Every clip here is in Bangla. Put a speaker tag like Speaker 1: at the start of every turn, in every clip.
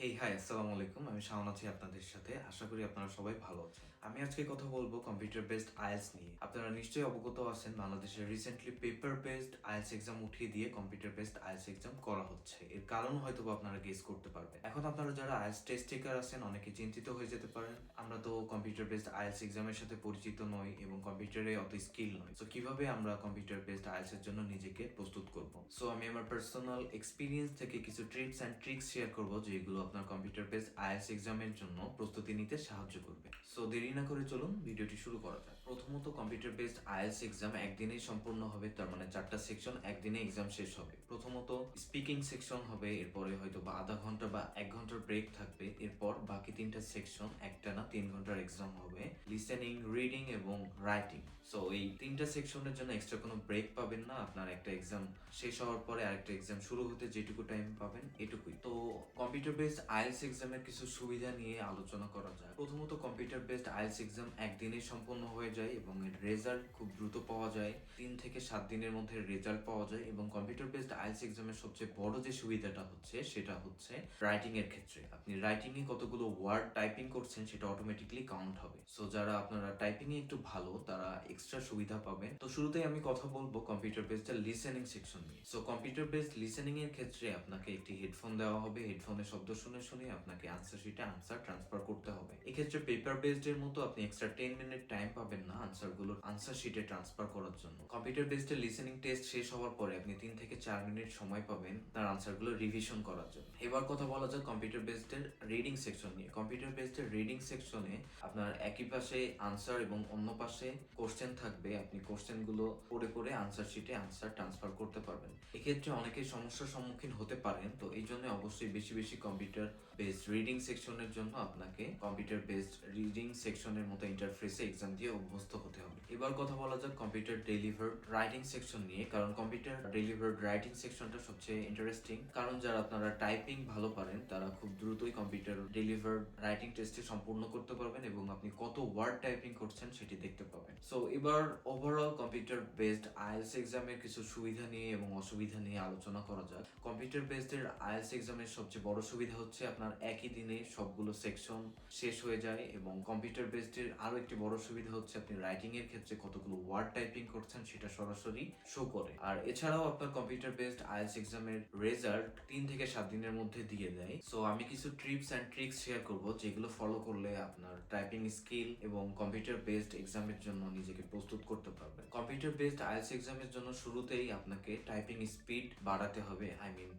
Speaker 1: হাই আসসালামু আলাইকুম। আমি শাওন আছি আপনাদের সাথে। আশা করি আপনারা সবাই ভালো আছেন। আমি আজকে কথা বলবো কম্পিউটার বেসড আইএলটিএস নিয়ে। আপনারা নিশ্চয়ই অবগত আছেন বাংলাদেশে recently paper based IELTS exam উঠিয়ে দিয়ে কম্পিউটার বেসড আইএলটিএস এক্সাম করা হচ্ছে। এর কারণ হয়তো আপনারা গেস করতে পারবেন। এখন আপনারা যারা আইএলটিএস টেস্ট টেকার আছেন অনেকে চিন্তিত হয়ে যেতে পারেন। আমরা তো কম্পিউটার বেসড আইএলটিএস এক্সামের সাথে পরিচিত নই এবং কম্পিউটারে অত স্কিল নয়। সো কিভাবে আমরা কম্পিউটার বেসড আইএলটিএস এর জন্য নিজেকে প্রস্তুত করব? সো আমি আমার পার্সোনাল এক্সপিরিয়েন্স থেকে কিছু টিপস এন্ড ট্রিক্স শেয়ার করব যেগুলো আপনার কম্পিউটার বেসড আইএলটিএস এক্সামের জন্য প্রস্তুতি নিতে সাহায্য করবে। সো দেরি না করে চলুন ভিডিওটি শুরু করা যাক। প্রথমত কম্পিউটার বেসড আইএলটিএস এক্সাম একদিনেই সম্পূর্ণ হবে, তার মানে 4টা সেকশন একদিনে এক্সাম শেষ হবে। প্রথমত স্পিকিং সেকশন হবে, এরপরে হয়তো বা আধা ঘন্টা বা 1 ঘন্টার ব্রেক থাকবে। এরপর বাকি 3টা সেকশন একটানা 3 ঘন্টার এক্সাম হবে, লিসেনিং, রিডিং এবং রাইটিং। সো এই 3টা সেকশনের জন্য এক্সট্রা কোনো ব্রেক পাবেন না। আপনার একটা এক্সাম শেষ হওয়ার পরে আরেকটা এক্সাম শুরু হতে যেটুকু টাইম পাবেন এটুকুই। তো কম্পিউটার বেসড আইএলটিএস এক্সামের কিছু সুবিধা নিয়ে আলোচনা করা যায়। প্রথমত কম্পিউটার বেসড আইএলটিএস এক্সাম একদিনে সম্পন্ন হয়ে যায় এবং এর রেজাল্ট খুব দ্রুত পাওয়া যায়। 3 থেকে 7 দিনের মধ্যে রেজাল্ট পাওয়া যায় এবং কম্পিউটার বেসড আইএলটিএস এক্সামের সবচেয়ে বড় যে সুবিধাটা হচ্ছে সেটা হচ্ছে রাইটিং এর ক্ষেত্রে। আপনি রাইটিং এ কতগুলো ওয়ার্ড টাইপিং করছেন সেটা অটোমেটিকলি কাউন্ট হবে। সো যারা আপনারা টাইপিং এ একটু ভালো তারা এক্সট্রা সুবিধা পাবেন। তো শুরুতেই আমি কথা বলবো কম্পিউটার বেসড লিসেনিং সেকশন নিয়ে। সো কম্পিউটার বেসড লিসেনিং এর ক্ষেত্রে আপনাকে একটি হেডফোন দেওয়া হবে। হেডফোনে শব্দ শুনে শুনে আপনাকে আনসার শিটে আনসার ট্রান্সফার করতে হবে। এক্ষেত্রে পেপার বেসড এর মতো আপনি এক্সট্রা 10 মিনিট টাইম পাবেন না আনসারগুলোর আনসার শিটে ট্রান্সফার করার জন্য। কম্পিউটার বেসড লিসেনিং টেস্ট শেষ হওয়ার পরে আপনি 3 থেকে 4 মিনিট সময় পাবেন তার আনসারগুলো রিভিশন করার জন্য। এবার কথা বলা যাক কম্পিউটার বেসড এর রিডিং সেকশন নিয়ে। কম্পিউটার বেসড এর রিডিং সেকশনে আপনার একই পাশে আনসার এবং অন্য পাশে কোশ্চেন থাকবে। আপনি কোশ্চেনগুলো পড়ে পড়ে আনসার শিটে আনসার ট্রান্সফার করতে পারবেন। এক্ষেত্রে অনেকে সমস্যার সম্মুখীন হতে পারেন। তো এই জন্য অবশ্যই বেশি বেশি কম্পিউটার বেসড রিডিং সেকশনের জন্য আপনাকে কম্পিউটার বেসড রিডিং সেকশনের মতো ইন্টারফেসে এক্সাম দিয়ে অভ্যস্ত হতে হবে। এবার কথা বলা যাক কম্পিউটার ডেলিভার্ড রাইটিং সেকশন নিয়ে। কারণ কম্পিউটার ডেলিভার্ড রাইটিং সেকশনটা সবচেয়ে ইন্টারেস্টিং। কারণ যারা আপনারা টাইপিং ভালো পারেন তারা খুব দ্রুতই কম্পিউটার ডেলিভার্ড রাইটিং টেস্টে সম্পূর্ণ করতে পারবেন এবং আপনি কত ওয়ার্ড টাইপিং করছেন সেটি দেখতে পাবেন। সো এবার ওভারঅল কম্পিউটার বেসড আইএলটিএস এক্সামের কিছু সুবিধা নিয়ে এবং অসুবিধা নিয়ে আলোচনা করা যাক। কম্পিউটার বেসড এর আইএলটিএস এক্সামের সবচেয়ে বড় সুবিধা হচ্ছে আপনার একই দিনে সবগুলো সেকশন শেষ হয়ে যায় এবং কম্পিউটার বেসড এর আরো একটি বড় সুবিধা হচ্ছে আপনি রাইটিং এর ক্ষেত্রে কতগুলো ওয়ার্ড টাইপিং করছেন সেটা সরাসরি শো করে। আর এছাড়াও আপনার কম্পিউটার বেসড আইএলটিএস এক্সামের রেজাল্ট 3 থেকে 7 দিনের মধ্যে দিয়ে দেয়। সো আমি কিছু টিপস এন্ড ট্রিক্স শেয়ার করব যেগুলো ফলো করলে আপনার টাইপিং স্কিল এবং কম্পিউটার বেসড এক্সামের জন্য নিজেকে প্রস্তুত করতে পারবেন। কম্পিউটার বেসড আইএলটিএস এক্সামের জন্য শুরুতেই আপনাকে টাইপিং স্পিড বাড়াতে হবে,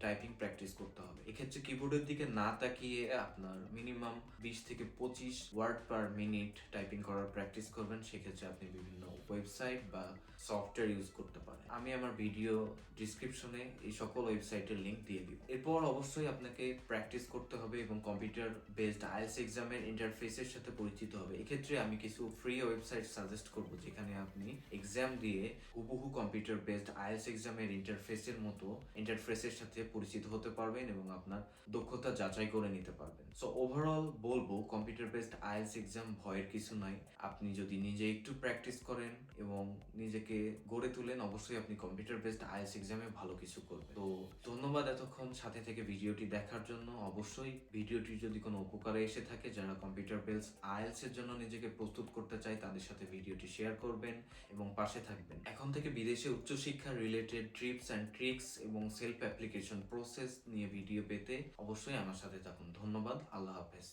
Speaker 1: টাইপিং প্র্যাকটিস করতে হবে। এক্ষেত্রে কিবোর্ডের দিকে না তাকিয়ে আপনার মিনিমাম 20 থেকে 25 ওয়ার্ড পার মিনিট টাইপিং করার প্র্যাকটিস করবেন। সেক্ষেত্রে আপনি বিভিন্ন ওয়েবসাইট বা সফটওয়্যার ইউজ করতে পারেন। আমি আমার ভিডিও ডিসক্রিপশনে এই সকল ওয়েবসাইটের লিংক দিয়ে দিব। এরপর অবশ্যই আপনাকে প্র্যাকটিস করতে হবে এবং কম্পিউটার বেসড আইএলটিএস এক্সামের ইন্টারফেসের সাথে পরিচিত হবে। এক্ষেত্রে আমি কিছু ফ্রি ওয়েবসাইট সাজেস্ট করব যেখানে আপনি এক্সাম দিয়ে হুবহু কম্পিউটার বেসড আইএলটিএস এক্সামের ইন্টারফেসের সাথে পরিচিত হতে পারবেন এবং আপনার দক্ষতা যাচাই করে নিতে পারবেন। সো ওভারঅল বলবো কম্পিউটার বেসড আইএলটিএস এক্সাম ভয়ের কিছু নাই। আপনি যদি নিজে একটু প্র্যাকটিস করেন এবং নিজেকে গড়ে তুলেন অবশ্যই আপনি কম্পিউটার বেসড আইএলটিএস এক্সামে ভালো কিছু করবেন। তো ধন্যবাদ এতক্ষণ সাথে থেকে ভিডিওটি দেখার জন্য। অবশ্যই ভিডিওটি যদি কোনো উপকারে এসে থাকে, যারা কম্পিউটার বেসড আইএলটিএস এর জন্য নিজেকে প্রস্তুত করতে চায় তাদের সাথে ভিডিওটি শেয়ার করবেন এবং পাশে থাকবেন। এখন থেকে বিদেশে উচ্চশিক্ষা রিলেটেড টিপস এন্ড ট্রিক্স এবং সেলফ অ্যাপ্লিকেশন প্রসেস নিয়ে ভিডিও পেতে অবশ্যই আমার সাথে থাকুন। ধন্যবাদ। আল্লাহ হাফেজ।